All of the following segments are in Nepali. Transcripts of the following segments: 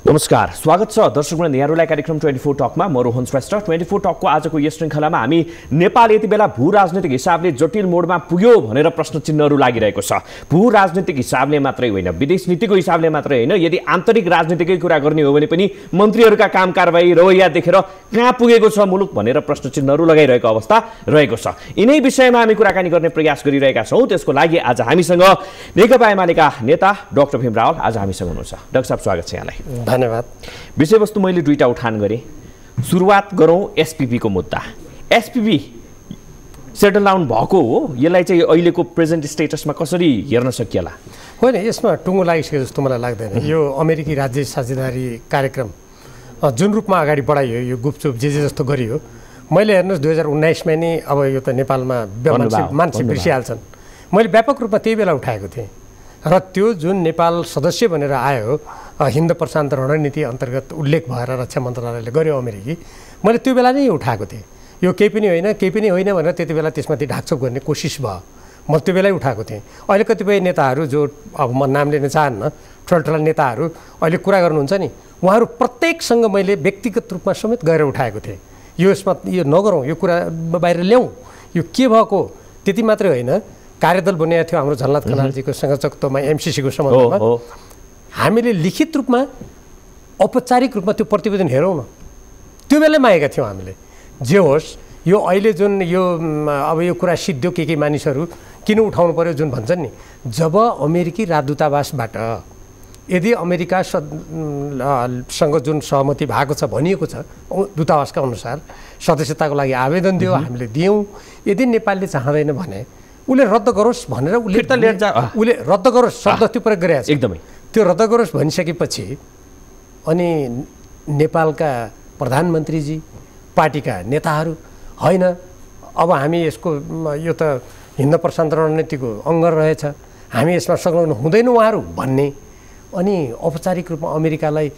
नमस्कार, स्वागत छ दर्शकवृन्द यहाँहरूलाई कार्यक्रम 24 टकमा। म रोहन श्रेष्ठ। 24 टकको आजको यस श्रृङ्खलामा हामी नेपाल यति बेला भू राजनीतिक हिसाबले जटिल मोडमा पुग्यो भनेर प्रश्न चिन्हहरू लागिरहेको छ। भू राजनीतिक हिसाबले मात्रै होइन, विदेश नीतिको हिसाबले मात्रै होइन, यदि आन्तरिक राजनीतिकै कुरा गर्ने हो भने पनि मन्त्रीहरूका काम कारबाही रवैया देखेर कहाँ पुगेको छ मुलुक भनेर प्रश्न चिन्हहरू लगाइरहेको अवस्था रहेको छ। यिनै विषयमा हामी कुराकानी गर्ने प्रयास गरिरहेका छौँ। त्यसको लागि आज हामीसँग नेकपा एमालेका नेता डाक्टर भीम रावल आज हामीसँग हुनुहुन्छ। डाक्टर साहब, स्वागत छ यहाँलाई। धन्यवाद। विषयवस्तु मैले दुईटा उठान गरेँ। सुरुवात गरौँ एसपीपीको मुद्दा। एसपीपी सेटल डाउन भएको हो, यसलाई चाहिँ अहिलेको प्रेजेन्ट स्टेटसमा कसरी हेर्न सकिएला? होइन, यसमा टुङ्गो लागिसक्यो जस्तो मलाई लाग्दैन। यो अमेरिकी राज्य साझेदारी कार्यक्रम जुन रूपमा अगाडि बढाइयो, यो गुपचुप जे जस्तो गरियो, मैले हेर्नुहोस् 2019मा नै अब यो त नेपालमा मान्छे बिर्सिहाल्छन्। मैले व्यापक रूपमा त्यही बेला उठाएको थिएँ र त्यो जुन नेपाल सदस्य भनेर आयो हिन्द प्रशान्त रणनीति अन्तर्गत उल्लेख भएर रक्षा मन्त्रालयले गर्यो अमेरिकी, मैले त्यो बेला नै उठाएको थिएँ। यो केही पनि होइन भनेर त्यति बेला त्यसमाथि ढाकछोप गर्ने कोसिस भयो। म त्यो बेलै उठाएको थिएँ। अहिले कतिपय नेताहरू जो अब म नाम लिन चाहन्न, ठुल्ठुला नेताहरू अहिले कुरा गर्नुहुन्छ नि, उहाँहरू प्रत्येकसँग मैले व्यक्तिगत रूपमा समेत गएर उठाएको थिएँ। यसमा यो नगरौँ, यो कुरा बाहिर ल्याउँ, यो के भएको। त्यति मात्रै होइन, कार्यदल बनिएको थियो हाम्रो झलनाथ खनालजीको संयोजकत्वमा एमसीसीको सम्बन्धमा। हामीले लिखित रूपमा औपचारिक रूपमा त्यो प्रतिवेदन हेरौँ न, त्यो बेलै मागेका थियौँ हामीले। जे होस्, यो अहिले जुन यो अब यो कुरा सिद्धियो के मानिसहरू किन उठाउनु पर्यो जुन भन्छन् नि, जब अमेरिकी राजदूतावासबाट यदि अमेरिका सँग जुन सहमति भएको छ भनिएको छ दूतावासका अनुसार सदस्यताको लागि आवेदन दियो, हामीले दियौँ। यदि नेपालले चाहँदैन भने उसले रद्द गरोस् भनेर उसले रद्द गरोस् शब्द त्यो प्रयोग गरेको छ। एकदमै त्यो रद्द गरोस् भनिसकेपछि अनि नेपालका प्रधानमन्त्रीजी, पार्टीका नेताहरू होइन अब हामी यसको यो त हिन्द प्रशान्त रणनीतिको अङ्ग रहेछ, हामी यसमा संलग्न हुँदैनौँ उहाँहरू भन्ने, अनि औपचारिक रूपमा अमेरिकालाई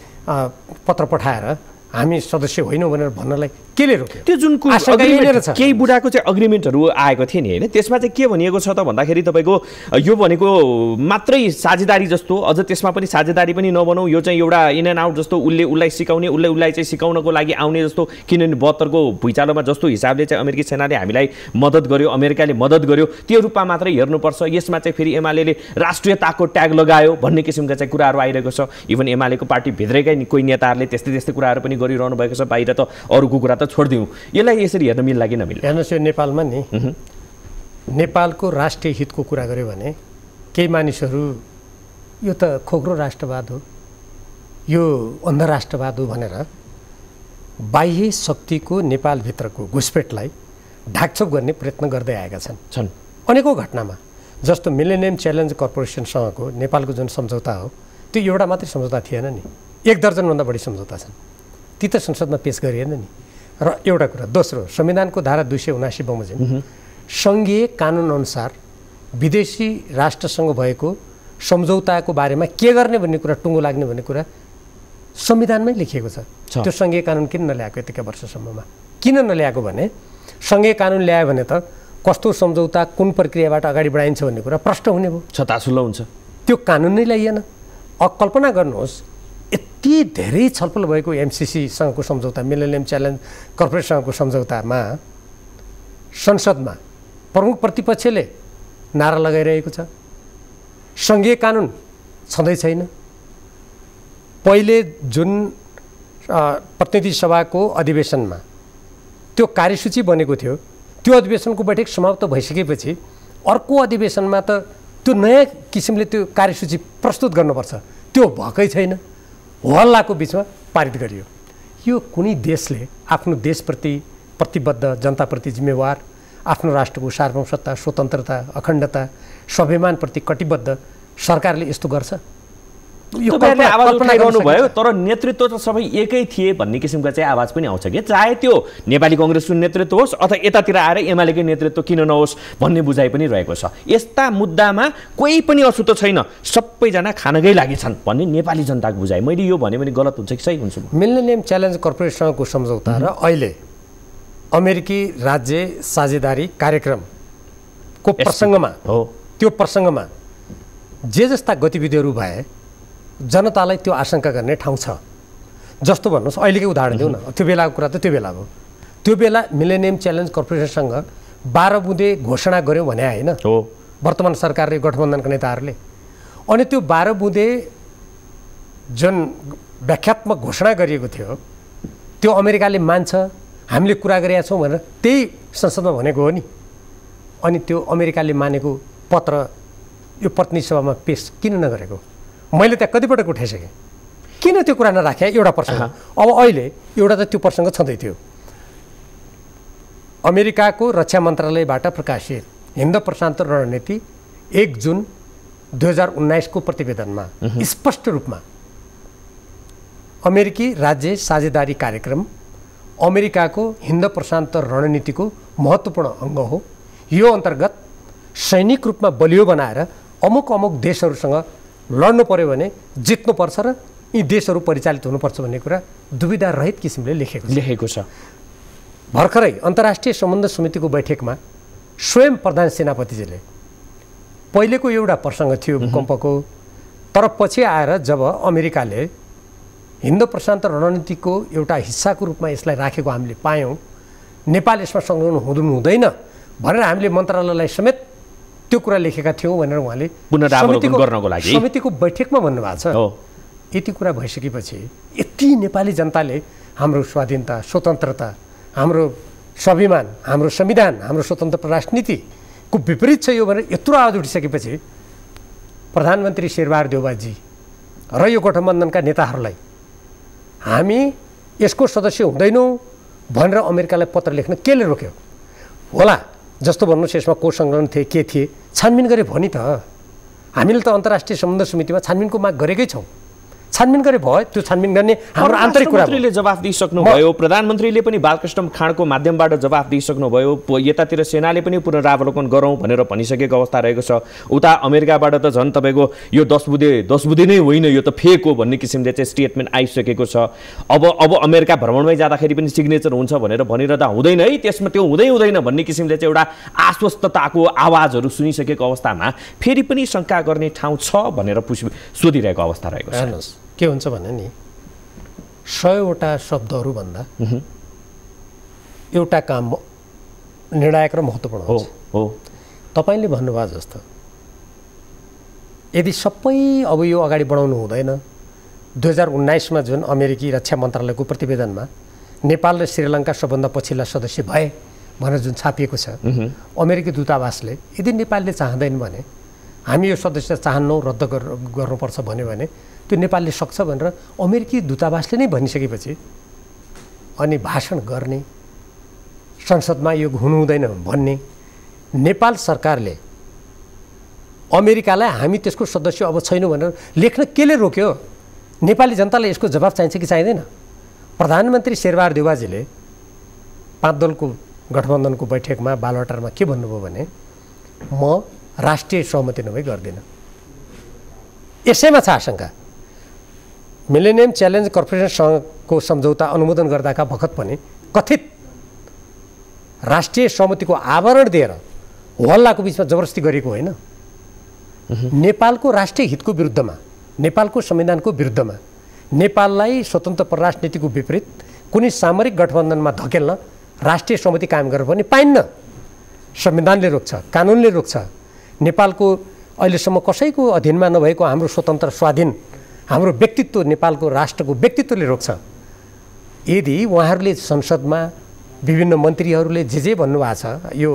पत्र पठाएर हामी सदस्य होइनौँ भनेर भन्नलाई केले रोक्यो? त्यो जुन केही बुढाको चाहिँ अग्रिमेन्टहरू आएको थियो नि होइन, त्यसमा चाहिँ के भनिएको छ त भन्दाखेरि तपाईँको यो भनेको मात्रै साझेदारी जस्तो, अझ त्यसमा पनि साझेदारी पनि नबनौँ, यो चाहिँ एउटा इन एन्ड आउट जस्तो, उसलाई सिकाउने, उसलाई चाहिँ सिकाउनको लागि आउने जस्तो। किनभने 72को भुइँचालोमा जस्तो हिसाबले चाहिँ अमेरिकी सेनाले हामीलाई मद्दत गर्यो, अमेरिकाले मद्दत गर्यो, त्यो रूपमा मात्रै हेर्नुपर्छ। यसमा चाहिँ फेरि एमाले राष्ट्रियताको ट्याग लगायो भन्ने किसिमका चाहिँ कुराहरू आइरहेको छ। इभन एमालेको पार्टीभित्रैकै कोही नेताहरूले त्यस्तै कुराहरू पनि गरिरहनु भएको छ। बाहिर त अरूको कुरा त छोडिदिउँ, यसलाई यसरी हेर्न मिल्ला कि नमिल्ला? हेर्नुहोस्, यो नेपालमा नि नेपालको राष्ट्रिय हितको कुरा गऱ्यो भने केही मानिसहरू यो त खोक्रो राष्ट्रवाद हो, यो अन्धराष्ट्रवाद हो भनेर बाह्य शक्तिको नेपालभित्रको घुसपेटलाई ढाकछोप गर्ने प्रयत्न गर्दै आएका छन् अनेकौँ घटनामा। जस्तो मिलेनियम च्यालेन्ज कर्पोरेसनसँगको नेपालको जुन सम्झौता हो, त्यो एउटा मात्रै सम्झौता थिएन नि, 1 दर्जनभन्दा बढी सम्झौता छन्। ती त संसदमा पेश गरिएन नि। र एउटा कुरा, दोस्रो, संविधानको धारा 279 बमोजिम सङ्घीय कानुनअनुसार विदेशी राष्ट्रसँग भएको सम्झौताको बारेमा के गर्ने भन्ने कुरा, टुङ्गो लाग्ने भन्ने कुरा संविधानमै लेखिएको छ। त्यो सङ्घीय कानुन किन नल्याएको यतिका वर्षसम्ममा? किन नल्याएको भने सङ्घीय कानुन ल्यायो भने त कस्तो सम्झौता कुन प्रक्रियाबाट अगाडि बढाइन्छ भन्ने कुरा प्रष्ट हुने भयो, छताछुल्लो हुन्छ। त्यो कानुन नै ल्याइएन। कल्पना गर्नुहोस्, यति धेरै छलफल भएको एमसीसीसँगको सम्झौता, मिलेनियम च्यालेन्ज कर्पोरेसनसँगको सम्झौतामा संसदमा प्रमुख प्रतिपक्षले नारा लगाइरहेको छ, सङ्घीय कानुन छँदै छैन। पहिले जुन प्रतिनिधि सभाको अधिवेशनमा त्यो कार्यसूची बनेको थियो, त्यो अधिवेशनको बैठक समाप्त भइसकेपछि अर्को अधिवेशनमा त त्यो नयाँ किसिमले त्यो कार्यसूची प्रस्तुत गर्नुपर्छ, त्यो भएकै छैन। हल्लाको बिचमा पारित गरियो। यो कुनै देशले आफ्नो देशप्रति प्रतिबद्ध, जनताप्रति जिम्मेवार, आफ्नो राष्ट्रको सार्वभौमसत्ता, स्वतन्त्रता, अखण्डता, स्वाभिमानप्रति कटिबद्ध सरकारले यस्तो गर्छ? तपाईँहरूले आवाज उठाइरहनु भयो, तर नेतृत्व त सबै एकै थिए भन्ने किसिमका चाहिँ आवाज पनि आउँछ कि, चाहे त्यो नेपाली कङ्ग्रेसको नेतृत्व होस् अथवा यतातिर आएर एमालेकै नेतृत्व किन नहोस् भन्ने बुझाइ पनि रहेको छ। यस्ता मुद्दामा कोही पनि अछुतो छैन, सबैजना खानकै लागि छन् भन्ने नेपाली जनताको बुझाइ। मैले यो भने पनि गलत हुन्छ कि सही हुन्छ? मिलेनियम च्यालेन्ज कर्पोरेसनको सम्झौता र अहिले अमेरिकी राज्य साझेदारी कार्यक्रमको प्रसङ्गमा हो, त्यो प्रसङ्गमा जे जस्ता गतिविधिहरू भए जनतालाई त्यो आशंका गर्ने ठाउँ छ। जस्तो भन्नुहोस् अहिलेकै उदाहरण दिउँ न, त्यो बेलाको कुरा त त्यो बेला हो। त्यो बेला मिलेनियम च्यालेन्ज कर्पोरेसनसँग 12 बुँदे घोषणा गर्यो भने होइन हो वर्तमान सरकारले गठबन्धनका नेताहरूले। अनि त्यो 12 बुँदे जुन व्याख्यात्मक घोषणा गरिएको थियो त्यो अमेरिकाले मान्छ, हामीले कुरा गरेका छौँ भनेर त्यही संसदमा भनेको हो नि। अनि त्यो अमेरिकाले मानेको पत्र यो प्रतिनिधि सभामा पेश किन नगरेको? मैले त्यहाँ कतिपटक उठाइसकेँ, किन त्यो कुरा नराखे? एउटा प्रसङ्ग। अब अहिले एउटा त त्यो प्रसङ्ग छँदै थियो, अमेरिकाको रक्षा मन्त्रालयबाट प्रकाशित हिन्द प्रशान्त रणनीति 1 जुन 2019 को प्रतिवेदनमा स्पष्ट रूपमा अमेरिकी राज्य साझेदारी कार्यक्रम अमेरिकाको हिन्द प्रशान्त रणनीतिको महत्त्वपूर्ण अङ्ग हो। यो अन्तर्गत सैनिक रूपमा बलियो बनाएर अमुक अमुक देशहरूसँग लड्नु पर्यो भने जित्नुपर्छ र यी देशहरू परिचालित हुनुपर्छ भन्ने कुरा दुविधा रहित किसिमले लेखेको छ। भर्खरै अन्तर्राष्ट्रिय सम्बन्ध समितिको बैठकमा स्वयं प्रधान सेनापतिजीले पहिलेको एउटा प्रसङ्ग थियो भूकम्पको, तर पछि आएर जब अमेरिकाले हिन्द प्रशान्त रणनीतिको एउटा हिस्साको रूपमा यसलाई राखेको हामीले पायौँ, नेपाल यसमा संलग्न हुँदैन भनेर हामीले मन्त्रालयलाई समेत त्यो कुरा लेखेका थियौँ भनेर उहाँले पुनरावलोकन गर्नको लागि समितिको बैठकमा भन्नुभएको छ। यति कुरा भइसकेपछि यति नेपाली जनताले हाम्रो स्वाधीनता, स्वतन्त्रता, हाम्रो स्वाभिमान, हाम्रो संविधान, हाम्रो स्वतन्त्र राजनीतिको विपरीत छ यो भनेर यत्रो आवाज उठिसकेपछि प्रधानमन्त्री शेरबहादुर देउवाजी र यो गठबन्धनका नेताहरूलाई हामी यसको सदस्य हुँदैनौँ भनेर अमेरिकालाई पत्र लेख्न केले रोक्यो होला? जस्तो भन्नुहोस् यसमा को संलग्न थिए, के थिए, छानबिन गरे भनी त। हामीले त अन्तर्राष्ट्रिय सम्बन्ध समितिमा छानबिनको माग गरेकै छौँ। छानबिन गरे भयो, त्यो छानबिन गर्ने हाम्रो आन्तरिक कुरा। मन्त्रीले जवाफ दिइसक्नुभयो, प्रधानमन्त्रीले पनि बालकृष्ण खाँडको माध्यमबाट जवाफ दिइसक्नुभयो, यतातिर सेनाले पनि पुनरावलोकन गरौँ भनेर भनिसकेको अवस्था रहेको छ। उता अमेरिकाबाट त झन् तपाईँको यो 10 बुँदे नै होइन, यो त फेक हो भन्ने किसिमले चाहिँ स्टेटमेन्ट आइसकेको छ। अब अमेरिका भ्रमणमै जाँदाखेरि पनि सिग्नेचर हुन्छ भनेर भनिरहँदा हुँदैन है, त्यसमा त्यो हुँदैन भन्ने किसिमले चाहिँ एउटा आश्वस्तताको आवाजहरू सुनिसकेको अवस्थामा फेरि पनि शङ्का गर्ने ठाउँ छ भनेर सोधिरहेको अवस्था रहेको छ। के हुन्छ भने नि 100वटा शब्दहरू भन्दा एउटा काम निर्णायक र महत्त्वपूर्ण हो। तपाईले भन्नुभयो जस्तो यदि सबै अब यो अगाडि बढाउनु हुँदैन, 2019 मा जुन अमेरिकी रक्षा मन्त्रालयको प्रतिवेदनमा नेपाल र श्रीलङ्का सबभन्दा पछिल्ला सदस्य भए भनेर जुन छापिएको छ, अमेरिकी दूतावासले यदि नेपालले चाहँदैन भने हामी यो सदस्य चाहन्नौँ, रद्द गर्नुपर्छ भन्यो भने त्यो नेपालले सक्छ भनेर अमेरिकी दूतावासले नै भनिसकेपछि अनि भाषण गर्ने, संसदमा यो हुनु हुँदैन भन्ने, नेपाल सरकारले अमेरिकालाई हामी त्यसको सदस्य अब छैनौँ भनेर लेख्न केले रोक्यो? नेपाली जनतालाई यसको जवाब चाहिन्छ कि चाहिँदैन? प्रधानमन्त्री शेरबहादुर देउवाजीले 5 दलको गठबन्धनको बैठकमा बालवाटारमा के भन्नुभयो भने म राष्ट्रिय सहमति नभई गर्दिनँ। यसैमा छ आशंका। मिलेनियम च्यालेन्ज कर्पोरेसनसँगको सम्झौता अनुमोदन गर्दाका बखत पनि कथित राष्ट्रिय सहमतिको आवरण दिएर हल्लाको बिचमा जबरजस्ती गरेको होइन, नेपालको राष्ट्रिय हितको विरुद्धमा, नेपालको संविधानको विरुद्धमा, नेपाललाई स्वतन्त्र परराष्ट्र नीतिको विपरीत कुनै सामरिक गठबन्धनमा धकेल्न राष्ट्रिय सहमति कायम गर्न पनि पाइन्न। संविधानले रोक्छ, कानुनले रोक्छ। नेपालको अहिलेसम्म कसैको अधीनमा नभएको हाम्रो स्वतन्त्र स्वाधीन हाम्रो व्यक्तित्व, नेपालको राष्ट्रको व्यक्तित्वले रोक्छ। यदि उहाँहरूले संसदमा विभिन्न मन्त्रीहरूले जे भन्नुभएको छ यो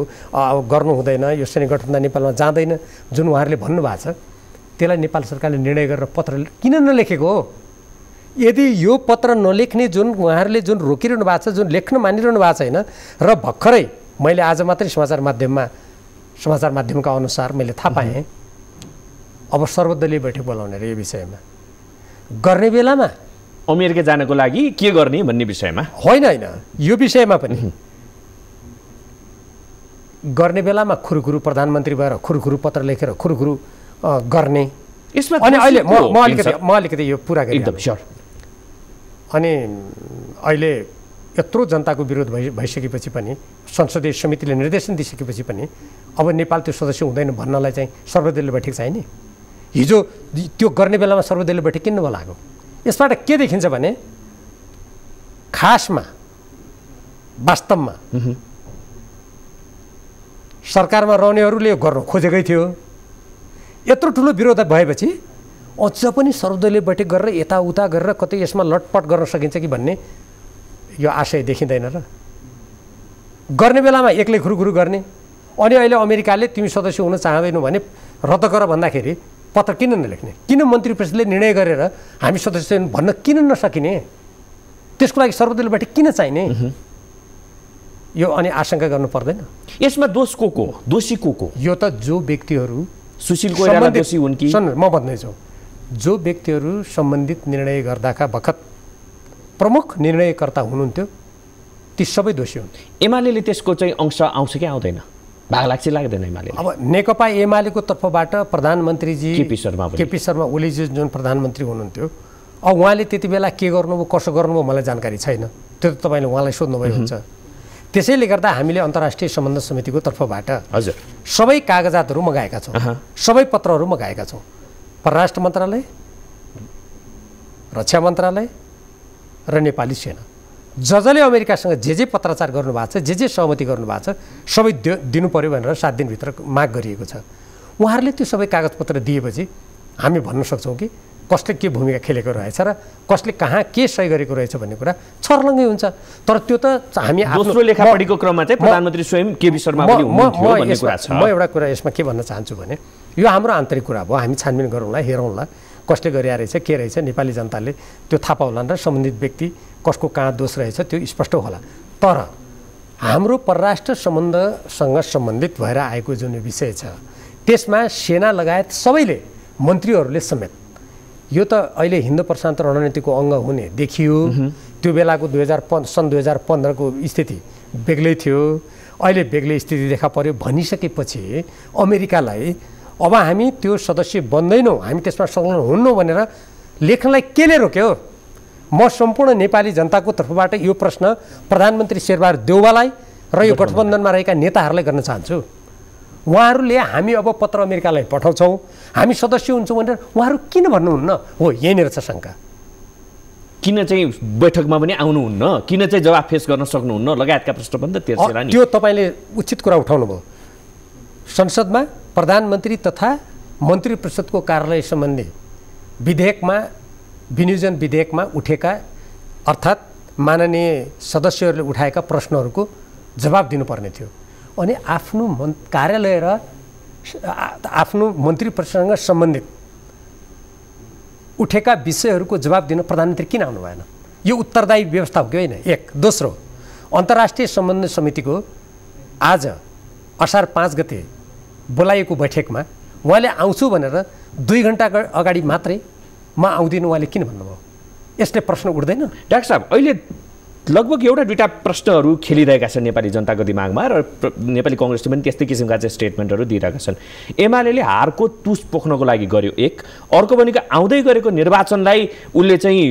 गर्नु हुँदैन, यो सैनिक गठबन्धन नेपालमा जाँदैन जुन उहाँहरूले भन्नुभएको छ, त्यसलाई नेपाल सरकारले निर्णय गरेर पत्र किन नलेखेको हो? यदि यो पत्र नलेख्ने जुन उहाँहरूले जुन रोकिरहनु भएको छ, जुन लेख्न मानिरहनु भएको छैन, र भर्खरै मैले आज मात्रै समाचार माध्यमका अनुसार मैले थाहा पाएँ अब सर्वदलीय बैठक बोलाउने रे यो विषयमा गर्ने बेलामा अमेरिका जानको लागि के गर्ने भन्ने विषयमा होइन, यो विषयमा पनि गर्ने बेलामा खुरुखुरु प्रधानमन्त्री भएर खुरुखुरु पत्र लेखेर खुरुखुरु गर्ने। यसमा अनि अहिले म अलिकति यो पुरा गरेँ एकदम स्योर। अनि अहिले यत्रो जनताको विरोध भइसकेपछि पनि संसदीय समितिले निर्देशन दिइसकेपछि पनि अब नेपाल त्यो सदस्य हुँदैन भन्नलाई चाहिँ सर्वदलीय बैठक चाहिने। हिजो त्यो गर्ने बेलामा सर्वदलीय बैठक किन बोलाएको? यसबाट के देखिन्छ भने खासमा वास्तवमा सरकारमा रहनेहरूले गर्न खोजेकै थियो। यत्रो ठुलो विरोध भएपछि अझ पनि सर्वदलीय बैठक गरेर यताउता गरेर कतै यसमा लटपट गर्न सकिन्छ कि भन्ने यो आशय देखिँदैन र गर्ने बेलामा एक्लै खुरुखुरु गर्ने। अनि अहिले अमेरिकाले तिमी सदस्य हुन चाहँदैनौ भने रद्द गर भन्दाखेरि पत्र किन नलेख्ने? किन मन्त्री परिषदले निर्णय गरेर हामी सदस्य भन्न किन नसकिने? त्यसको लागि सर्वदलीय बैठक किन चाहिने? यो अनि आशंका गर्नु पर्दैन। यसमा दोष को दोषी को? यो त जो व्यक्तिहरू सुशील कोइराला दोषी हुन् कि? म भन्दैछु, जो व्यक्तिहरू सम्बन्धित निर्णय गर्दाका बखत प्रमुख निर्णयकर्ता हुनुहुन्थ्यो ती सबै दोषी हुन्। एमाले त्यसको चाहिँ अंश आउँछ कि आउँदैन? भाग लाग्छ लाग्दैन एमाले? अब नेकपा एमालेको तर्फबाट प्रधानमन्त्रीजी केपी शर्मा ओलीजी जुन प्रधानमन्त्री हुनुहुन्थ्यो, अब उहाँले त्यति बेला के गर्नुभयो कसो गर्नुभयो मलाई जानकारी छैन, त्यो त तपाईँले उहाँलाई सोध्नुभयो हुन्छ। त्यसैले गर्दा हामीले अन्तर्राष्ट्रिय सम्बन्ध समितिको तर्फबाट हजुर सबै कागजातहरू मगाएका छौँ, सबै पत्रहरू मगाएका छौँ। परराष्ट्र मन्त्रालय, रक्षा मन्त्रालय र नेपाली सेना जसले अमेरिकासँग जे पत्राचार गर्नुभएको छ, जे सहमति गर्नुभएको छ सबै दिनु पर्यो भनेर 7 दिनभित्र माग गरिएको छ। उहाँहरूले त्यो सबै कागजपत्र दिएपछि हामी भन्न सक्छौँ कि कसले के भूमिका खेलेको रहेछ र कसले कहाँ के सही गरेको रहेछ भन्ने कुरा छर्लङ्गै हुन्छ। तर त्यो त हामी दोस्रो लेखापढीको क्रममा चाहिँ प्रधानमन्त्री स्वयं केपी शर्मा पनि हुनुहुन्थ्यो भन्ने कुरा छ। म एउटा कुरा यसमा के भन्न चाहन्छु भने यो हाम्रो आन्तरिक कुरा भयो, हामी छानबिन गरौँला, हेरौँला कसले गरिरहेको रहेछ के रहेछ, नेपाली जनताले त्यो थाहा पाउलान् र सम्बन्धित व्यक्ति कसको कहाँ दोष रहेछ त्यो स्पष्ट होला। तर हाम्रो परराष्ट्र सम्बन्धसँग सम्बन्धित भएर आएको जुन विषय छ त्यसमा सेना लगायत सबैले मन्त्रीहरूले समेत यो त अहिले हिन्द प्रशान्त रणनीतिको अङ्ग हुने देखियो। त्यो बेलाको सन् 2015 को स्थिति बेग्लै थियो, अहिले बेग्लै स्थिति देखा पर्यो भनिसकेपछि अमेरिकालाई अब हामी त्यो सदस्य बन्दैनौँ, हामी त्यसमा संलग्न हुन्नौँ भनेर लेख्नलाई केले रोक्यो? म सम्पूर्ण नेपाली जनताको तर्फबाट यो प्रश्न प्रधानमन्त्री शेरबहादुर देउवालाई र यो गठबन्धनमा रहेका नेताहरूलाई गर्न चाहन्छु। उहाँहरूले हामी अब पत्र अमेरिकालाई पठाउँछौँ, हामी सदस्य हुन्छौँ भनेर उहाँहरू किन भन्नुहुन्न? हो यहीँनिर छ शङ्का। किन चाहिँ बैठकमा पनि आउनुहुन्न, किन चाहिँ जवाफ फेस गर्न सक्नुहुन्न लगायतका प्रश्न पनि त तेर्सेला नि। त्यो तपाईँले उचित कुरा उठाउनु भयो। संसदमा प्रधानमन्त्री तथा मन्त्री परिषदको कार्यालय सम्बन्धी विधेयकमा विनियोजन विधेयकमा उठेका अर्थात् माननीय सदस्यहरूले उठाएका प्रश्नहरूको जवाब दिनुपर्ने थियो। अनि आफ्नो कार्यालय र आफ्नो मन्त्री परिषदसँग सम्बन्धित उठेका विषयहरूको जवाब दिन प्रधानमन्त्री किन आउनु भएन? यो उत्तरदायी व्यवस्था हो कि होइन? एक। दोस्रो, अन्तर्राष्ट्रिय सम्बन्ध समितिको आज असार 5 गते बोलाइएको बैठकमा उहाँले आउँछु भनेर 2 घन्टा अगाडि मात्रै म आउँदिनँ उहाँले किन भन्नुभयो? यसले प्रश्न उठ्दैन? डाक्टर साहब अहिले लगभग एउटा दुईवटा प्रश्नहरू खेलिरहेका छन् नेपाली जनताको दिमागमा र नेपाली कङ्ग्रेसले पनि त्यस्तै किसिमका चाहिँ स्टेटमेन्टहरू दिइरहेका छन्। एमाले हारको तुस पोख्नको लागि गर्यो एक, अर्को भनेको आउँदै गरेको निर्वाचनलाई उसले चाहिँ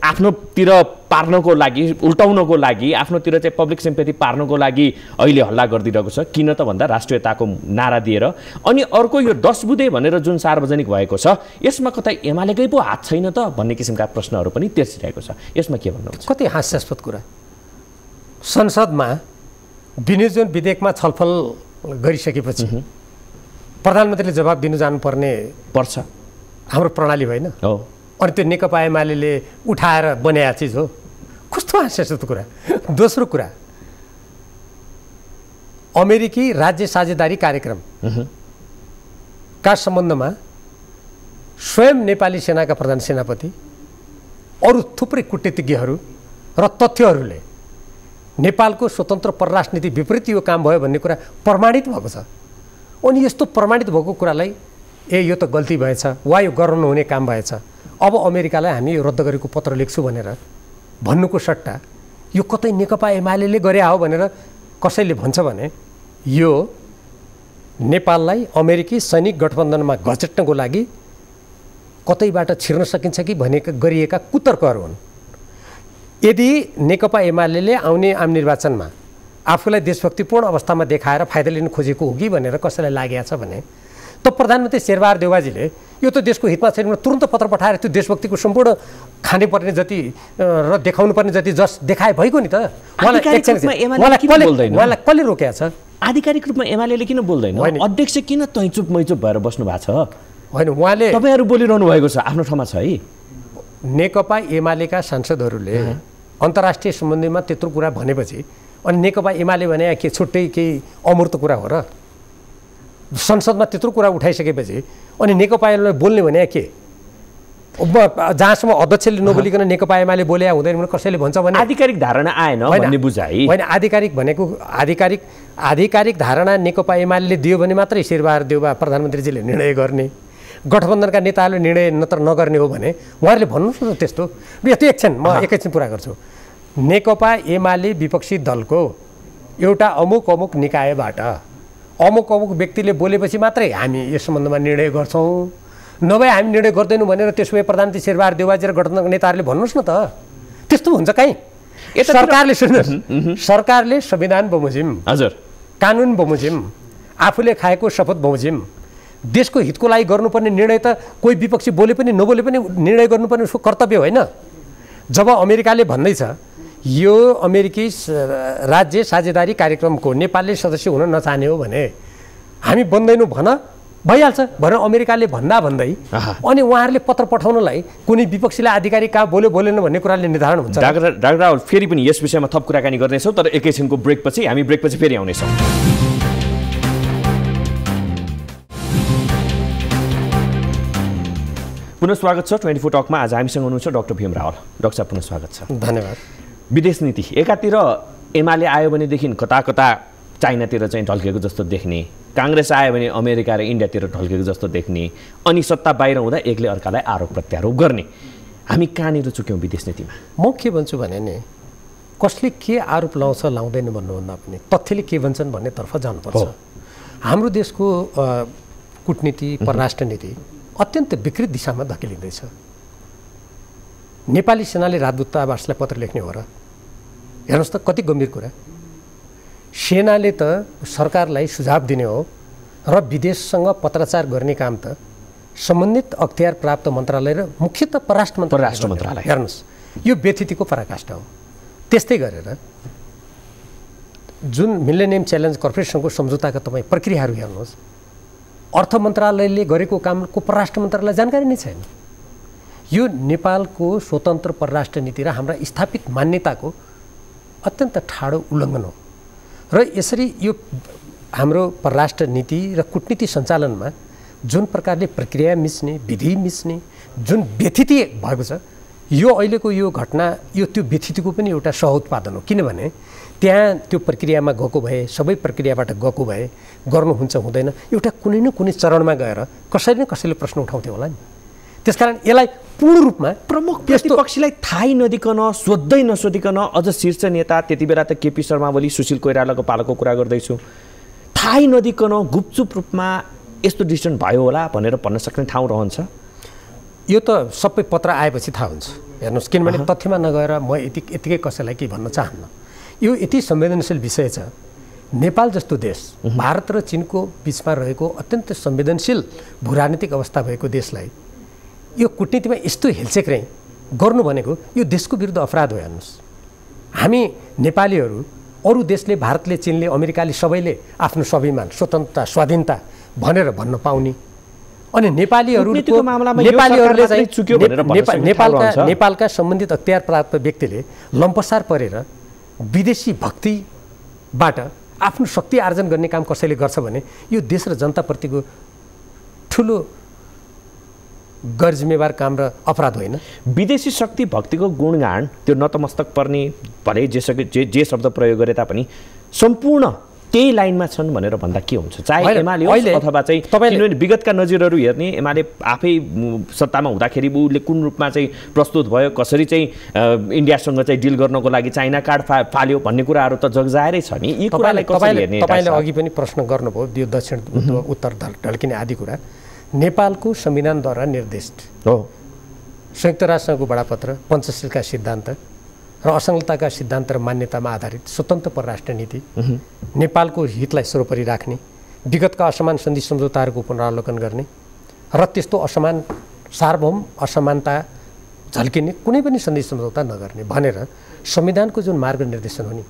आफ्नोतिर पार्नको लागि, उल्टाउनको लागि, आफ्नोतिर चाहिँ पब्लिक सिम्पेथी पार्नको लागि अहिले हल्ला गरिदिरहेको छ। किन त भन्दा राष्ट्रियताको नारा दिएर। अनि अर्को यो 10 बुँदे भनेर जुन सार्वजनिक भएको छ यसमा कतै एमालेकै पो हात छैन त भन्ने किसिमका प्रश्नहरू पनि तेर्सिरहेको छ। यसमा के भन्नुहुन्छ? कति हास्यास्पद कुरा। संसदमा विनियोजन विधेयकमा छलफल गरिसकेपछि प्रधानमन्त्रीले जवाब दिनु जानुपर्ने पर्छ, हाम्रो प्रणाली होइन हो। अनि त्यो नेकपा एमाले उठाएर बनाएको चिज हो। कस्तो हास्यास्पद कुरा। दोस्रो कुरा, अमेरिकी राज्य साझेदारी कार्यक्रम का सम्बन्धमा स्वयं नेपाली सेनाका प्रधान सेनापति अरू थुप्रै कूटनीतिज्ञहरू र तथ्यहरूले नेपालको स्वतन्त्र परराष्ट्र नीति विपरीत यो काम भयो भन्ने कुरा प्रमाणित भएको छ। अनि यस्तो प्रमाणित भएको कुरालाई यो त गल्ती भएछ वा यो गर्न नहुने काम भएछ, अब अमेरिकालाई हामी यो रद्द गरेको पत्र लेख्छु भनेर भन्नुको सट्टा यो कतै नेकपा एमाले गरे हो भनेर कसैले भन्छ भने यो नेपाललाई अमेरिकी सैनिक गठबन्धनमा घचेट्नको लागि कतैबाट छिर्न सकिन्छ कि भनेका गरिएका कुतर्कहरू हुन्। यदि नेकपा एमाले आउने आम निर्वाचनमा आफूलाई देशभक्तिपूर्ण अवस्थामा देखाएर फाइदा लिन खोजेको हो कि भनेर कसैलाई लागेको छ भने त प्रधानमन्त्री शेरबहादुर देउवाजीले यो त देशको हितमा छैन भने तुरुन्त पत्र पठाएर त्यो देशभक्तिको सम्पूर्ण खानुपर्ने जति र देखाउनु पर्ने जति जस देखाए भइगयो नि त। उहाँलाई कसले रोकेको छ? आधिकारिक रूपमा एमाले किन बोल्दैन? अध्यक्ष किन तैचुप मैचुप भएर बस्नु भएको छ? होइन, उहाँले तपाईँहरू बोलिरहनु भएको छ, आफ्नो ठाउँमा छ है। नेकपा एमालेका सांसदहरूले अन्तर्राष्ट्रिय सम्बन्धमा त्यत्रो कुरा भनेपछि अनि नेकपा एमाले भने के छुट्टै केही अमूर्त कुरा हो र? संसदमा त्यत्रो कुरा उठाइसकेपछि अनि नेकपा एमाले बोल्ने भने के? जहाँसम्म अध्यक्षले नबोलिकन नेकपा एमाले बोले हुँदैन भने कसैले भन्छ भने आधिकारिक धारणा आएन भन्ने बुझाइ होइन। आधिकारिक भनेको आधिकारिक धारणा नेकपा एमाले दियो भने मात्रै शेरबहादुर देउवा प्रधानमन्त्रीजीले निर्णय गर्ने, गठबन्धनका नेताहरूले निर्णय नत्र नगर्ने हो भने उहाँहरूले भन्नुहोस् न त्यस्तो। यति एकछिन म एकैछिन पुरा गर्छु। नेकपा एमाले विपक्षी दलको एउटा अमुक निकायबाट अमुक व्यक्तिले बोलेपछि मात्रै हामी यस सम्बन्धमा निर्णय गर्छौँ, नभए हामी निर्णय गर्दैनौँ भनेर त्यसो भए प्रधानमन्त्री शेरबहादुर देउवाजी र गठबन्धनका नेताहरूले भन्नुहोस् न त। त्यस्तो हुन्छ कहीँ? सरकारले सुन्नुहोस्, सरकारले संविधान बमोजिम, हजुर कानुन बमोजिम, आफूले खाएको शपथ बमोजिम देशको हितको लागि गर्नुपर्ने निर्णय त कोही विपक्षी बोले पनि नबोले पनि निर्णय गर्नुपर्ने उसको कर्तव्य होइन। जब अमेरिकाले भन्दैछ यो अमेरिकी राज्य साझेदारी कार्यक्रमको नेपालले सदस्य हुन नचाहने हो भने हामी बन्दैनौँ भन, भइहाल्छ भनेर अमेरिकाले भन्दै अनि उहाँहरूले पत्र पठाउनलाई कुनै विपक्षीलाई आधिकारिक कहाँ बोल्यो बोलेन भन्ने कुराले निर्धारण हुन्छ। डाक्टर रावल, फेरि पनि यस विषयमा थप कुराकानी गर्नेछौँ, तर एकैछिनको ब्रेकपछि हामी ब्रेकपछि फेरि आउनेछौँ। पुनः स्वागत छ 24 टकमा। आज हामीसँग हुनुहुन्छ डाक्टर भीम रावल। डाक्टर साहब पुनः स्वागत छ। धन्यवाद। विदेश नीति एकातिर एमाले आयो भनेदेखि कता चाइनातिर चाहिँ ढल्केको जस्तो देख्ने, काङ्ग्रेस आयो भने अमेरिका र इन्डियातिर ढल्केको जस्तो देख्ने, अनि सत्ता बाहिर हुँदा एकले अर्कालाई आरोप प्रत्यारोप गर्ने। हामी कहाँनिर चुक्यौँ विदेश नीतिमा? म के भन्छु भने नि कसले के आरोप लाउँछ लाउँदैन भन्नुभन्दा पनि तथ्यले के भन्छन् भन्नेतर्फ जानुपर्छ। हाम्रो देशको कूटनीति परराष्ट्र नीति अत्यन्त विकृत दिशामा धकेलिँदैछ। नेपाली सेनाले राजदूतावासलाई पत्र लेख्ने हो र? हेर्नुहोस् त कति गम्भीर कुरा। सेनाले त सरकारलाई सुझाव दिने हो र विदेशसँग पत्राचार गर्ने काम त सम्बन्धित अख्तियार प्राप्त मन्त्रालय र मुख्यतः परराष्ट्र मन्त्रालय। हेर्नुहोस् यो व्यथितिको पराकाष्ठा हो। त्यस्तै गरेर जुन मिलेनियम च्यालेन्ज कर्पोरेसनको सम्झौताका तपाईँ प्रक्रियाहरू हेर्नुहोस्, अर्थ मन्त्रालयले गरेको कामको परराष्ट्र मन्त्रालयलाई जानकारी नै छैन। यो नेपालको स्वतन्त्र परराष्ट्र नीति र हाम्रा स्थापित मान्यताको अत्यन्त ठाडो उल्लङ्घन हो। र यसरी यो हाम्रो परराष्ट्र नीति र कूटनीति सञ्चालनमा जुन प्रकारले प्रक्रिया मिच्ने, विधि मिच्ने, जुन व्यथिति भएको छ, यो अहिलेको यो घटना यो त्यो व्यथितिको पनि एउटा सह-उत्पादन हो। किनभने त्यहाँ त्यो प्रक्रियामा गएको भए, सबै प्रक्रियाबाट गएको भए गर्नुहुन्छ हुँदैन, एउटा कुनै न कुनै चरणमा गएर कसैले न कसैले प्रश्न उठाउँथ्यो होला नि। त्यसकारण यसलाई पूर्ण रूपमा प्रमुख प्रतिपक्षीलाई थाहै नदिकन, सोध्दै नसोधिकन, अझ शीर्ष नेता त्यति बेला त केपी शर्मा ओली, सुशील कोइरालाको पालोको कुरा गर्दैछु, थाहै नदिकन गुपचुप रूपमा यस्तो डिसिजन भयो होला भनेर भन्न सक्ने ठाउँ रहन्छ? यो त सबै पत्र आएपछि थाहा हुन्छ। हेर्नुहोस्, किनभने तथ्यमा नगएर म यतिकै कसैलाई केही भन्न चाहन्न। यो यति संवेदनशील विषय छ। नेपाल जस्तो देश भारत र चीनको बिचमा रहेको अत्यन्त संवेदनशील भूराजनीतिक अवस्था भएको देशलाई यो कूटनीतिमा यस्तो हेलचेक्राइ गर्नु भनेको यो देशको विरुद्ध अपराध हो। हेर्नुहोस्, हामी नेपालीहरू अरू देशले, भारतले, चीनले, अमेरिकाले सबैले आफ्नो स्वाभिमान, स्वतन्त्रता, स्वाधीनता भनेर भन्न पाउने, अनि नेपालका सम्बन्धित अख्तियार प्राप्त व्यक्तिले लम्पसार परेर विदेशी भक्तिबाट आफ्नो शक्ति आर्जन गर्ने काम कसैले गर्छ भने यो देश र जनताप्रतिको ठुलो गैरजिम्मेवार काम र अपराध होइन। विदेशी शक्ति भक्तिको गुणगान त्यो नतमस्तक पर्ने भले जे शब्द प्रयोग गरे तापनि सम्पूर्ण त्यही लाइनमा छन् भनेर भन्दा के हुन्छ? चाहे एमाले होस् अथवा चाहिँ किनभने विगतका नजिरहरू हेर्ने, एमाले आफै सत्तामा हुँदाखेरि उसले कुन रूपमा चाहिँ प्रस्तुत भयो, कसरी चाहिँ इन्डियासँग चाहिँ डिल गर्नको लागि चाइना कार्ड फाल्यो भन्ने कुराहरू त जगजाहेरै छ नि। यी कुरालाई कसरी हेर्ने? तपाईँले अघि पनि प्रश्न गर्नुभयो, यो दक्षिण उत्तर ढल्किने आदि कुरा नेपालको संविधानद्वारा निर्दिष्ट हो। संयुक्त राष्ट्रसङ्घको बडापत्र, पञ्चशीलका सिद्धान्त र असंलग्नताका सिद्धान्त र मान्यतामा आधारित स्वतन्त्र परराष्ट्र नीति नेपालको हितलाई सर्वोपरि राख्ने, विगतका असमान सन्धि सम्झौताहरूको पुनरावलोकन गर्ने र त्यस्तो असमान सार्वभौम असमानता झल्किने कुनै पनि सन्धि सम्झौता नगर्ने भनेर संविधानको जुन मार्गनिर्देशन हो नि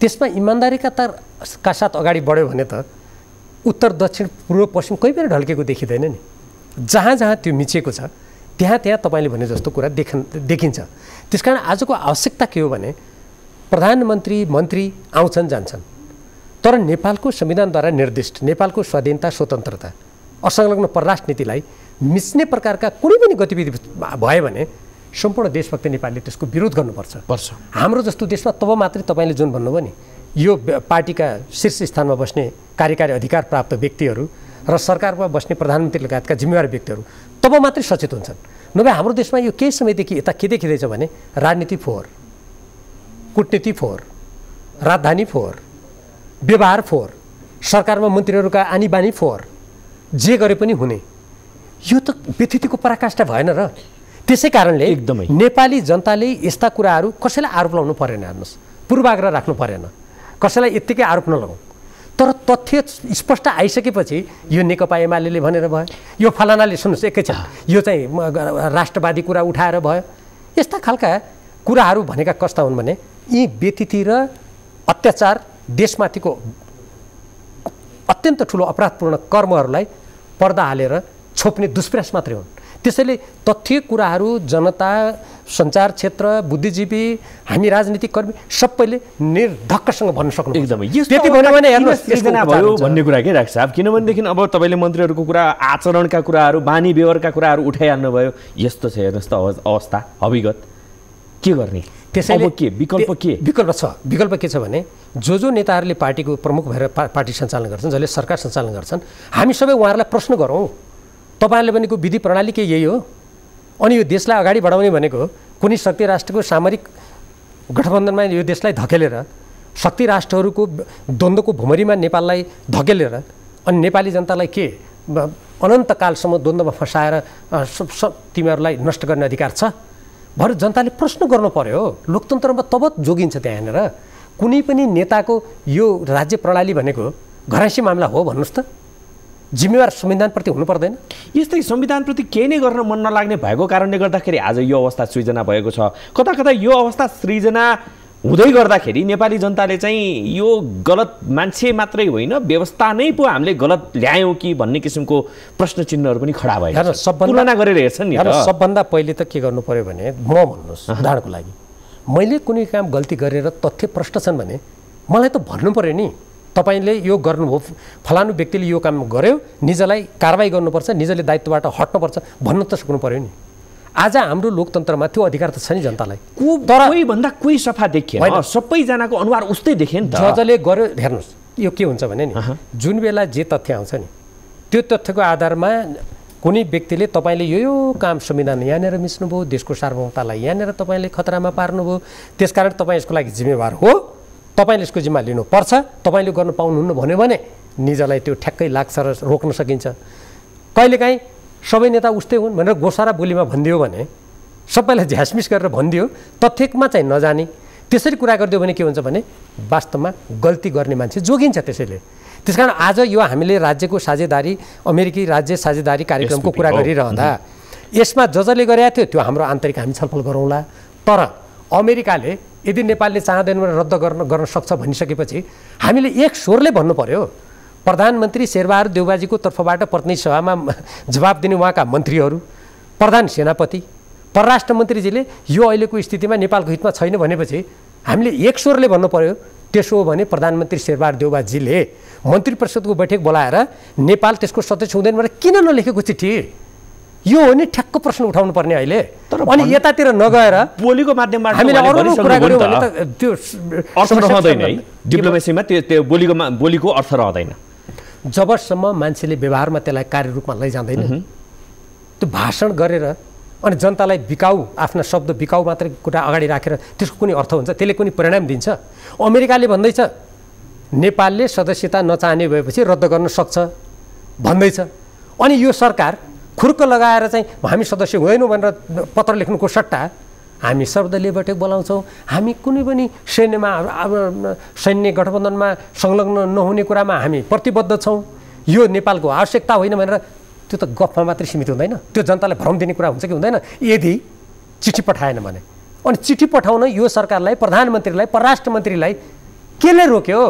त्यसमा इमान्दारीका साथ अगाडि बढ्यो भने त उत्तर दक्षिण पूर्व पश्चिम कोही पनि ढल्केको देखिँदैन नि। जहाँ जहाँ त्यो मिचिएको छ त्यहाँ त्यहाँ तपाईँले भने जस्तो कुरा देखिन्छ। त्यसकारण आजको आवश्यकता के हो भने प्रधानमन्त्री मन्त्री आउँछन् जान्छन्, तर नेपालको संविधानद्वारा निर्दिष्ट नेपालको स्वाधीनता स्वतन्त्रता असंलग्न परराष्ट्र नीतिलाई मिच्ने प्रकारका कुनै पनि गतिविधि भयो भने सम्पूर्ण देशभक्त नेपालले त्यसको विरोध गर्नुपर्छ। हाम्रो जस्तो देशमा तब मात्रै तपाईँले जुन भन्नुभयो नि यो पार्टीका शीर्ष स्थानमा बस्ने कार्यकारी अधिकार प्राप्त व्यक्तिहरू र सरकारमा बस्ने प्रधानमन्त्री लगायतका जिम्मेवार व्यक्तिहरू तब मात्रै सचेत हुन्छन्। नभए हाम्रो देशमा यो केही समयदेखि यता के देखिँदैछ भने राजनीति फोहोर, कूटनीति फोहोर, राजधानी फोहोर, व्यवहार फोहोर, सरकारमा मन्त्रीहरूका आनी बानी फोहोर, जे गरे पनि हुने, यो त व्यथितिको पराकाष्ठा भएन र। त्यसै कारणले एकदमै नेपाली जनताले यस्ता कुराहरू कसैलाई आरोप लगाउनु परेन, हेर्नुहोस् पूर्वाग्रह राख्नु परेन, कसैलाई यत्तिकै आरोप नलगाउँ। तर तथ्य स्पष्ट आइसकेपछि यो नेकपा एमाले भनेर भयो, यो फलानाले सुन्नुहोस् एकैछिन यो चाहिँ राष्ट्रवादी कुरा उठाएर भयो, यस्ता खालका कुराहरू भनेका कस्ता हुन् भने यी व्यथिति र अत्याचार देशमाथिको अत्यन्त ठुलो अपराधपूर्ण कर्महरूलाई पर्दा हालेर छोप्ने दुष्प्रयास मात्रै हुन्। त्यसैले तथ्य कुराहरू जनता, सञ्चार क्षेत्र, बुद्धिजीवी, हामी राजनीतिक कर्मी सबैले निर्धक्कसँग भन्न सक्नु। एकदमै त्यति भन्यो भने हेर्नुहोस् सृजना भयो भन्ने कुरा के राख्छ। अब किनभनेदेखि अब तपाईँले मन्त्रीहरूको कुरा, आचरणका कुराहरू, बानी व्यवहारका कुराहरू उठाइहाल्नु भयो, यस्तो छ हेर्नुहोस् त अवस्था अविगत के गर्ने। त्यसैले के विकल्प के विकल्प के छ भने जो नेताहरूले पार्टीको प्रमुख भएर पार्टी सञ्चालन गर्छन्, जसले सरकार सञ्चालन गर्छन्, हामी सबै उहाँहरूलाई प्रश्न गरौँ तपाईँहरूले भनेको विधि प्रणाली के यही हो? अनि यो देशलाई अगाडि बढाउने भनेको कुनै शक्ति राष्ट्रको सामरिक गठबन्धनमा यो देशलाई धकेलेर, शक्ति राष्ट्रहरूको द्वन्द्वको भुमरीमा नेपाललाई धकेलेर अनि नेपाली जनतालाई के अनन्तकालसम्म द्वन्द्वमा फसाएर तिमीहरूलाई नष्ट गर्ने अधिकार छ? भरे जनताले प्रश्न गर्नु पर्यो। लोकतन्त्रमा तब जोगिन्छ त्यहाँ हेरेर। कुनै पनि नेताको यो राज्य प्रणाली भनेको घराइसी मामला हो भन्नुहोस् त? जिम्मेवार संविधानप्रति हुनु पर्दैन? यस्तै संविधानप्रति केही नै गर्न मन नलाग्ने भएको कारणले गर्दाखेरि आज यो अवस्था सृजना भएको छ। कता कता यो अवस्था सृजना हुँदै गर्दाखेरि नेपाली जनताले चाहिँ यो गलत मान्छे मात्रै होइन व्यवस्था नै पो हामीले गलत ल्यायौँ कि भन्ने किसिमको प्रश्न चिन्हहरू पनि खडा भएको छ। तुलना गरेर हेर्छन् नि। सबभन्दा पहिले त के गर्नु पर्यो भने म भन्नुहोस् उदाहरणको लागि मैले कुनै काम गल्ती गरेर तथ्य प्रष्ट छन् भने मलाई त भन्नु पर्यो नि, तपाईँले यो गर्नुभयो, फलानु व्यक्तिले यो काम गर्यो, निजलाई कारबाही गर्नुपर्छ, निजले दायित्वबाट हट्नुपर्छ भन्न त सक्नु पर्यो नि। आज हाम्रो लोकतन्त्रमा त्यो अधिकार त छ नि जनतालाई। कोही भन्दा कोही सफा देखिएन, सबैजनाको अनुहार उस्तै देखे नि त। जजले गर्यो हेर्नुहोस् यो के हुन्छ भने नि जुन बेला जे तथ्य आउँछ नि त्यो तथ्यको आधारमा कुनै व्यक्तिले तपाईँले यो काम संविधान यहाँनिर मिच्नुभयो, देशको सार्वभौमतालाई यहाँनिर तपाईँले खतरामा पार्नुभयो, त्यसकारण तपाईँ यसको लागि जिम्मेवार हो, तपाईँले यसको जिम्मा लिनुपर्छ, तपाईँले गर्न पाउनुहुन्न भन्यो भने निजलाई त्यो ठ्याक्कै लाग्छ र रोक्न सकिन्छ। कहिलेकाहीँ सबै नेता उस्तै हुन् भनेर गोसारा बोलीमा भनिदियो भने सबैलाई झ्यासमिस गरेर भनिदियो, तथ्यमा चाहिँ नजाने त्यसरी कुरा गरिदियो भने के हुन्छ भने वास्तवमा गल्ती गर्ने मान्छे जोगिन्छ। त्यसैले त्यसकारण आज यो हामीले राज्यको साझेदारी, अमेरिकी राज्य साझेदारी कार्यक्रमको कुरा गरिरहँदा यसमा जजले गरेका थियो त्यो हाम्रो आन्तरिक हामी छलफल गरौँला। तर अमेरिकाले यदि नेपालले चाहँदैन भने रद्द गर्न सक्छ भनिसकेपछि हामीले एक स्वरले भन्नु पर्यो। प्रधानमन्त्री शेरबहादुर देउबाजीको तर्फबाट प्रतिनिधि सभामा जवाब दिने उहाँका मन्त्रीहरू, प्रधान सेनापति, परराष्ट्र मन्त्रीजीले यो अहिलेको स्थितिमा नेपालको हितमा छैन भनेपछि हामीले एक स्वरले भन्नु पर्यो। त्यसो हो भने प्रधानमन्त्री शेरबहादुर देउबाजीले मन्त्री परिषदको बैठक बोलाएर नेपाल त्यसको सदस्य हुँदैन भनेर किन नलेखेको चिठी? यो हो नि ठ्याक्क प्रश्न उठाउनु पर्ने अहिले। अनि यतातिर नगएर बोलीको माध्यमबाट हामीले अरू कुरा गर्यौँ भने त त्यो अर्थ रहँदैन है। डिप्लोमेसीमा त्यो बोलीको अर्थ रहँदैन जबसम्म मान्छेले व्यवहारमा त्यसलाई कार्यरूपमा लैजाँदैन। त्यो भाषण गरेर अनि जनतालाई बिकाउ, आफ्ना शब्द बिकाउ मात्रै कुरा अगाडि राखेर त्यसको कुनै अर्थ हुन्छ? त्यसले कुनै परिणाम दिन्छ? अमेरिकाले भन्दैछ नेपालले सदस्यता नचाहने भएपछि रद्द गर्न सक्छ भन्दैछ, अनि यो सरकार खुर्क लगाएर चाहिँ हामी सदस्य हुँदैनौँ भनेर पत्र लेख्नुको सट्टा हामी सर्वदलीय बैठक बोलाउँछौँ, हामी कुनै पनि सैन्य गठबन्धनमा संलग्न नहुने कुरामा हामी प्रतिबद्ध छौँ, यो नेपालको आवश्यकता होइन भनेर त्यो त गफमा मात्रै सीमित हुँदैन, त्यो जनतालाई भ्रम दिने कुरा हुन्छ कि हुँदैन? यदि चिठी पठाएन भने, अनि चिठी पठाउन यो सरकारलाई, प्रधानमन्त्रीलाई, परराष्ट्र मन्त्रीलाई केले रोक्यो?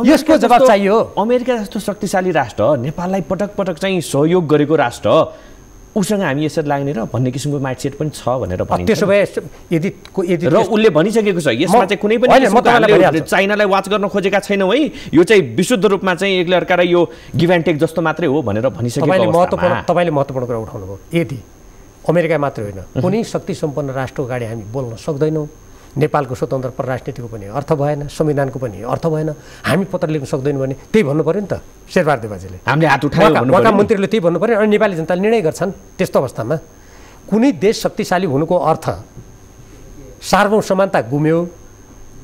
यसको जवाब चाहियो। अमेरिका जस्तो शक्तिशाली राष्ट्र, नेपाललाई पटक पटक चाहिँ सहयोग गरेको राष्ट्र, उसँग हामी यसरी लाग्ने र भन्ने किसिमको माइन्डसेट पनि छ भनेर भनिन्छ। त्यसो भए यदि र उसले भनिसकेको छ यसमा चाहिँ कुनै पनि चाइनालाई वाच गर्न खोजेका छैनौँ है, यो चाहिँ विशुद्ध रूपमा चाहिँ एकले अर्कालाई यो गिभ एन्ड टेक जस्तो मात्रै हो भनेर भनिसकेको अवस्थामा तपाईँले महत्त्वपूर्ण कुरा उठाउनु भयो। यदि अमेरिका मात्रै होइन, कुनै शक्ति सम्पन्न राष्ट्रको अगाडि हामी बोल्न सक्दैनौँ, नेपालको स्वतन्त्र परराजनीतिको पनि अर्थ भएन, संविधानको पनि अर्थ भएन, हामी पत्र लेख्न सक्दैनौँ भने त्यही भन्नु पऱ्यो नि त शेरबहादुर देवाजीले। हामीले हात उठायो उहाँका मन्त्रीले त्यही भन्नु पऱ्यो, अनि नेपाली जनताले निर्णय गर्छन्। त्यस्तो अवस्थामा कुनै देश शक्तिशाली हुनुको अर्थ सार्वभौम समानता गुम्यो।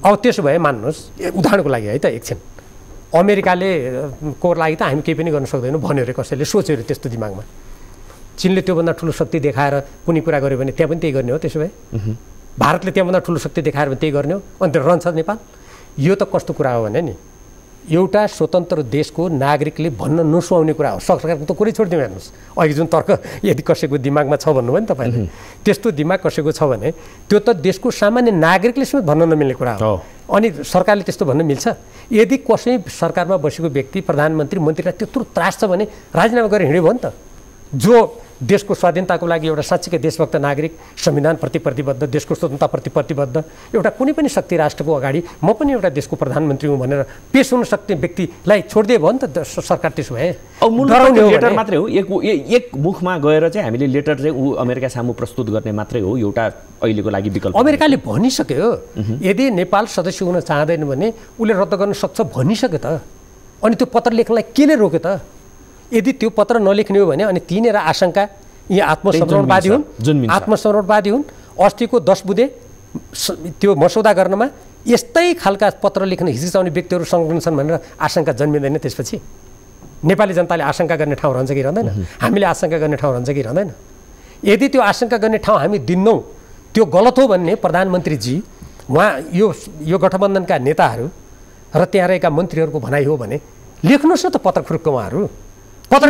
अब त्यसो भए मान्नुहोस्, उदाहरणको लागि है त, एकछिन अमेरिकाले को लागि त हामी केही पनि गर्न सक्दैनौँ भन्यो अरे, कसैले सोच्यो अरे त्यस्तो दिमागमा। चीनले त्योभन्दा ठुलो शक्ति देखाएर कुनै कुरा गर्यो भने त्यहाँ पनि त्यही गर्ने हो। त्यसो भए भारतले त्यहाँभन्दा ठुलो शक्ति देखाएर भने त्यही गर्ने हो, अनि त्यो रहन्छ नेपाल। यो त कस्तो कुरा हो भने नि, एउटा स्वतन्त्र देशको नागरिकले भन्न नसुहाउने कुरा हो। सरकारको त कुरै छोडिदिउँ, हेर्नुहोस् अहिले जुन तर्क यदि कसैको दिमागमा छ भन्नुभयो नि तपाईँले, त्यस्तो दिमाग कसैको छ भने त्यो त देशको सामान्य नागरिकले समेत भन्न नमिल्ने कुरा हो। अनि सरकारले त्यस्तो भन्न मिल्छ? यदि कसै सरकारमा बसेको व्यक्ति, प्रधानमन्त्री, मन्त्रीलाई त्यत्रो त्रास छ भने राजीनामा गरेर हिँड्यो भयो नि त। जो देशको स्वाधीनताको लागि एउटा साँच्चीकै देशभक्त नागरिक, संविधानप्रति प्रतिबद्ध, देशको स्वतन्त्रताप्रति प्रतिबद्ध, एउटा कुनै पनि शक्ति राष्ट्रको अगाडि म पनि एउटा देशको प्रधानमन्त्री हुँ भनेर पेश हुन सक्ने व्यक्तिलाई छोडिदियो भयो नि त सरकार। त्यसो भए लेटर मात्रै हो, एक मुखमा गएर चाहिँ हामीले लेटर चाहिँ अमेरिका सामु प्रस्तुत गर्ने मात्रै हो, एउटा अहिलेको लागि विकल्प। अमेरिकाले भनिसक्यो यदि नेपाल सदस्य हुन चाहँदैन भने उसले रद्द गर्न सक्छ भनिसक्यो त। अनि त्यो पत्र लेख्नलाई केले रोक्यो त? यदि त्यो पत्र नलेख्ने हो भने अनि तिनीहरू आशंका यी आत्मसमर्पणवादी हुन्, आत्मसमर्पणवादी हुन्। अस्तिको 10 बुँदे त्यो मसौदा गर्नमा यस्तै खालका पत्र लेख्न हिचकिचाउने व्यक्तिहरू संलग्न छन् भनेर आशंका जन्मिँदैन। त्यसपछि नेपाली जनताले आशंका गर्ने ठाउँ रहन्छ कि रहँदैन? हामीले आशंका गर्ने ठाउँ रहन्छ कि रहँदैन? यदि त्यो आशंका गर्ने ठाउँ हामी दिन्नौँ, त्यो गलत हो भन्ने प्रधानमन्त्रीजी, उहाँ यो गठबन्धनका नेताहरू र त्यहाँ रहेका मन्त्रीहरूको भनाइ हो भने लेख्नुहोस् न त पत्र खुर्क उहाँहरू। पत्र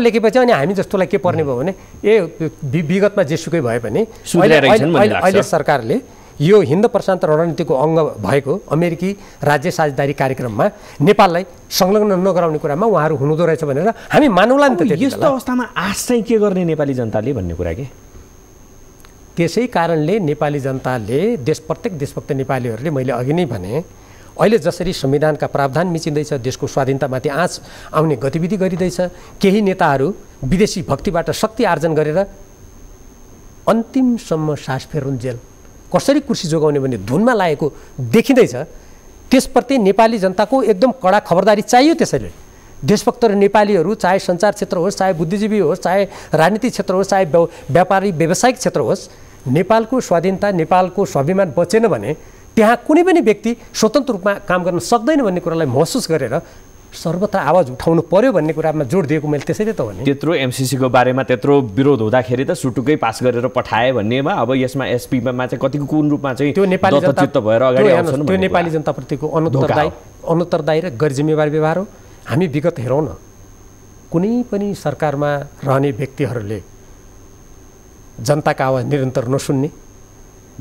लेखेपछि अनि हामी जस्तोलाई के पर्ने भयो भने विगतमा जेसुकै भए पनि अहिले सरकारले यो हिन्द प्रशान्त रणनीतिको अङ्ग भएको अमेरिकी राज्य साझेदारी कार्यक्रममा नेपाललाई संलग्न नगराउने कुरामा उहाँहरू हुनुहुँदो रहेछ भनेर हामी मानौँला नि त। यस्तो अवस्थामा आश चाहिँ के गर्ने नेपाली जनताले भन्ने कुरा के? त्यसै कारणले नेपाली जनताले प्रत्येक देशभक्त नेपालीहरूले, मैले अघि नै भने, अहिले जसरी संविधानका प्रावधान मिचिँदैछ, देशको स्वाधीनतामाथि आँच आउने गतिविधि गरिँदैछ, केही नेताहरू विदेशी भक्तिबाट शक्ति आर्जन गरेर अन्तिमसम्म सास फेरुन्जेल कसरी कुर्सी जोगाउने भन्ने धुनमा लागेको देखिँदैछ। त्यसप्रति नेपाली जनताको एकदम कडा खबरदारी चाहियो। त्यसैले देशभक्त र नेपालीहरू, चाहे सञ्चार क्षेत्र होस्, चाहे बुद्धिजीवी होस्, चाहे राजनीतिक क्षेत्र होस्, चाहे व्यापारी व्यावसायिक क्षेत्र होस्, नेपालको स्वाधीनता, नेपालको स्वाभिमान बचेन भने त्यहाँ कुनै पनि व्यक्ति स्वतन्त्र रूपमा काम गर्न सक्दैन भन्ने कुरालाई महसुस गरेर सर्वत्र आवाज उठाउनु पर्यो भन्ने कुरामा जोड दिएको मैले त्यसैले त भने। त्यत्रो एमसीसीको बारेमा त्यत्रो विरोध हुँदाखेरि त सुटुकै पास गरेर पठाए भन्नेमा अब यसमा एसपीमा चाहिँ कतिको कुन रूपमा चाहिँ त्यो नेपाली जनता भएर अगाडि आउँछन्, त्यो नेपाली जनताप्रतिको अनुत्तरदायी र गैर जिम्मेवार व्यवहार हो। हामी विगत हेरौँ न, कुनै पनि सरकारमा रहने व्यक्तिहरूले जनताको आवाज निरन्तर नसुन्ने,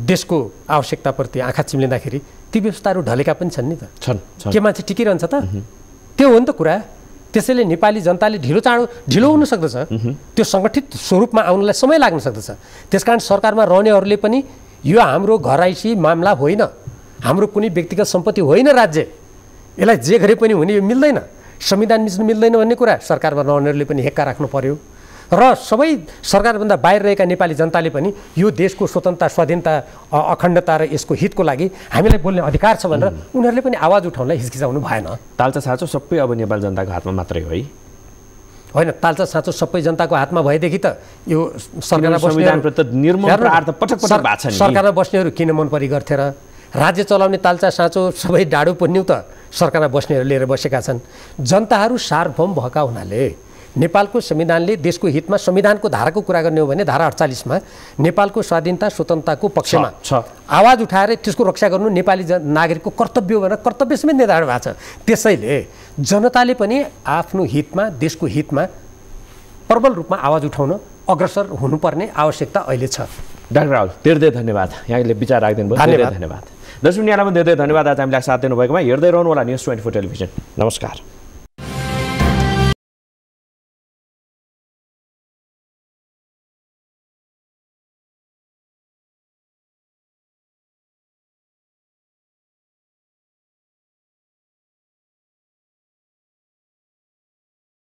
देशको आवश्यकताप्रति आँखा चिम्लिँदाखेरि ती व्यवस्थाहरू ढलेका पनि छन् नि त। के मान्छे टिकिरहन्छ त? त्यो हो नि त कुरा। त्यसैले नेपाली जनताले ढिलो हुन सक्दछ, त्यो सङ्गठित स्वरूपमा आउनलाई समय लाग्न सक्दछ। त्यसकारण सरकारमा रहनेहरूले पनि यो हाम्रो घरैसी मामला होइन, हाम्रो कुनै व्यक्तिगत सम्पत्ति होइन, राज्य यसलाई जे गरे पनि हुने यो मिल्दैन, संविधान मिच्नु मिल्दैन भन्ने कुरा सरकारमा रहनेहरूले पनि हेक्का राख्नु पर्यो। र सबै सरकारभन्दा बाहिर रहेका नेपाली जनताले पनि यो देशको स्वतन्त्रता, स्वाधीनता, अखण्डता र यसको हितको लागि हामीलाई बोल्ने अधिकार छ भनेर उनीहरूले पनि आवाज उठाउनलाई हिचकिचाउनु भएन। ताल्चा साँचो सबै अब नेपाल जनताको हातमा मात्रै हो है? होइन, ताल्चा साँचो सबै जनताको हातमा भएदेखि त यो सरकारमा बस्नेहरू किन मन परी गर्थे र? राज्य चलाउने ताल्चा साँचो सबै डाडु पुन्यौ त सरकारमा बस्नेहरू लिएर बसेका छन्। जनताहरू सार्वभौम भएका हुनाले नेपालको संविधानले देशको हितमा संविधानको धाराको कुरा गर्ने हो भने धारा 48 मा नेपालको स्वाधीनता स्वतन्त्रताको पक्षमा आवाज उठाएर त्यसको रक्षा गर्नु नेपाली नागरिकको कर्तव्य हो भनेर कर्तव्य समेत निर्धारण भएको छ। त्यसैले जनताले पनि आफ्नो हितमा देशको हितमा प्रबल रूपमा आवाज उठाउन अग्रसर हुनुपर्ने आवश्यकता अहिले छ। डाक्टर राहुल धेरै धन्यवाद, यहाँले विचार राखिदिनु भयो, धेरै धन्यवाद। दर्शक यहाँलाई पनि धेरै धन्यवाद आज हामीलाई साथ दिनुभएकोमा। हेर्दै रहनु होला न्युज 24 टेलिभिजन। नमस्कार।